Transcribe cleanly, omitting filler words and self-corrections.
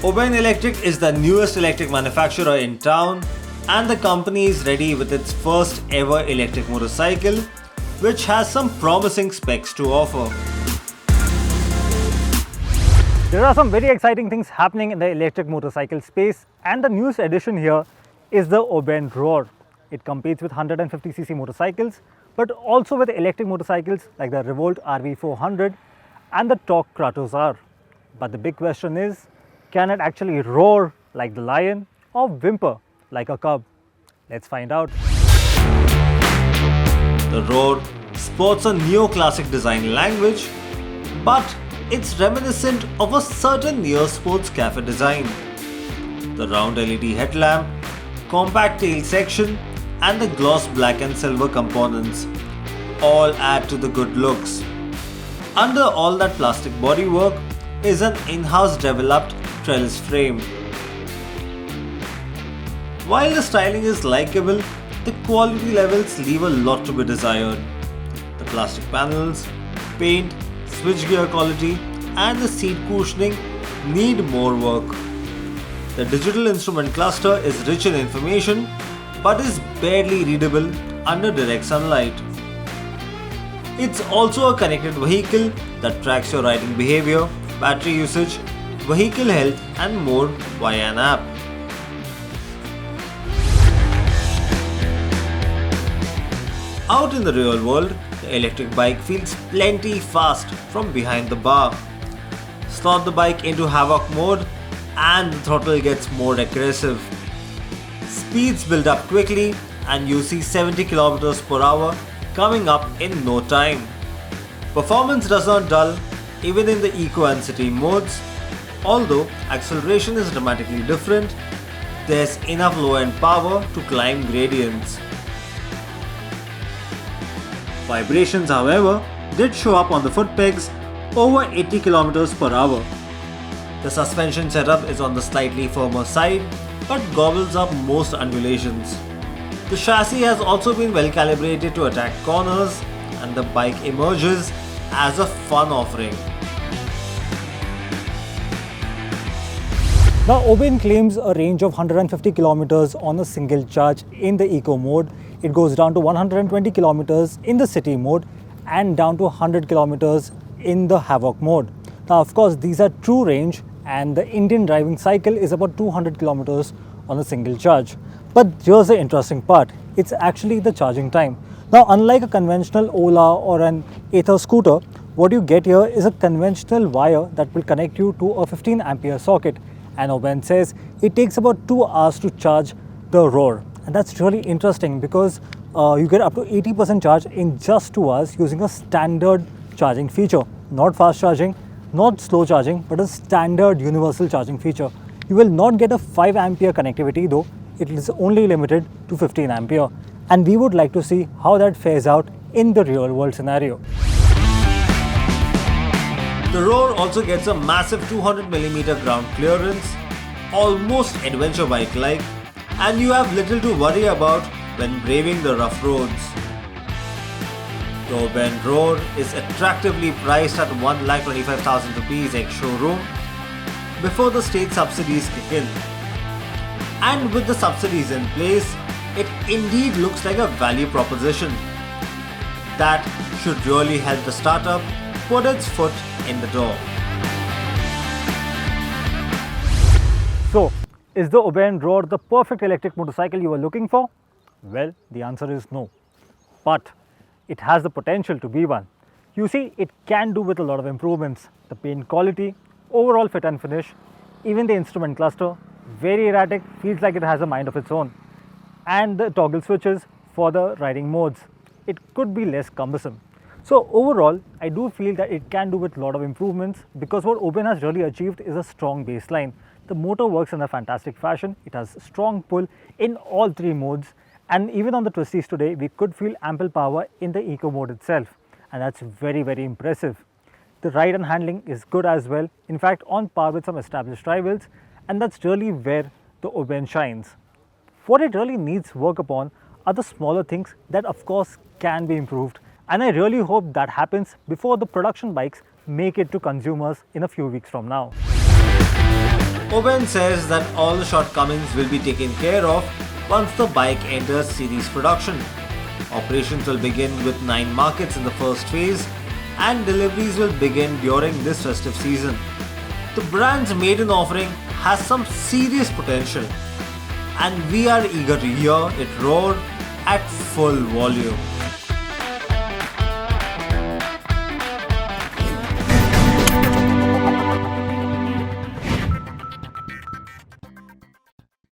Oben Electric is the newest electric manufacturer in town, and the company is ready with its first ever electric motorcycle, which has some promising specs to offer. There are some very exciting things happening in the electric motorcycle space, and the newest addition here is the Oben Rorr. It competes with 150cc motorcycles, but also with electric motorcycles like the Revolt RV400 and the Torque Kratos R. But the big question is, can it actually roar like the lion or whimper like a cub? Let's find out. The Rorr sports a neoclassic design language, but it's reminiscent of a certain neo-sports cafe design. The round LED headlamp, compact tail section, and the gloss black and silver components all add to the good looks. Under all that plastic bodywork is an in-house developed trellis frame. While the styling is likable, the quality levels leave a lot to be desired. The plastic panels, paint, switchgear quality, and the seat cushioning need more work. The digital instrument cluster is rich in information but is barely readable under direct sunlight. It's also a connected vehicle that tracks your riding behavior, battery usage, vehicle health, and more via an app. Out in the real world, the electric bike feels plenty fast from behind the bar. Slot the bike into havoc mode and the throttle gets more aggressive. Speeds build up quickly and you see 70 km per hour coming up in no time. Performance does not dull even in the eco and city modes. Although acceleration is dramatically different, there's enough low-end power to climb gradients. Vibrations, however, did show up on the foot pegs over 80 km per hour. The suspension setup is on the slightly firmer side, but gobbles up most undulations. The chassis has also been well calibrated to attack corners, and the bike emerges as a fun offering. Now, Oben claims a range of 150 kilometers on a single charge in the eco mode. It goes down to 120 kilometers in the city mode and down to 100 kilometers in the havoc mode. Now, of course, these are true range, and the Indian driving cycle is about 200 kilometers on a single charge. But here's the interesting part. It's actually the charging time. Now, unlike a conventional Ola or an Ather scooter, what you get here is a conventional wire that will connect you to a 15 ampere socket. And Oben says it takes about 2 hours to charge the Rorr. And that's really interesting because you get up to 80% charge in just 2 hours using a standard charging feature. Not fast charging, not slow charging, but a standard universal charging feature. You will not get a 5 ampere connectivity though. It is only limited to 15 ampere. And we would like to see how that fares out in the real world scenario. The Rorr also gets a massive 200mm ground clearance, almost adventure bike-like, and you have little to worry about when braving the rough roads. The Oben Rorr is attractively priced at 1,25,000 rupees ex-showroom before the state subsidies kick in. And with the subsidies in place, it indeed looks like a value proposition that should really help the startup put its foot in the door. So, is the Oben Rorr the perfect electric motorcycle you were looking for? Well, the answer is no. But it has the potential to be one. You see, it can do with a lot of improvements. The paint quality, overall fit and finish, even the instrument cluster, very erratic, feels like it has a mind of its own. And the toggle switches for the riding modes. It could be less cumbersome. So overall, I do feel that it can do with a lot of improvements because what Oben has really achieved is a strong baseline. The motor works in a fantastic fashion. It has strong pull in all 3 modes, and even on the twisties today, we could feel ample power in the eco mode itself, and that's very, very impressive. The ride and handling is good as well, in fact on par with some established rivals, and that's really where the Oben shines. What it really needs work upon are the smaller things that of course can be improved, and I really hope that happens before the production bikes make it to consumers in a few weeks from now. Oben says that all the shortcomings will be taken care of once the bike enters series production. Operations will begin with 9 markets in the first phase and deliveries will begin during this festive season. The brand's maiden offering has some serious potential and we are eager to hear it roar at full volume.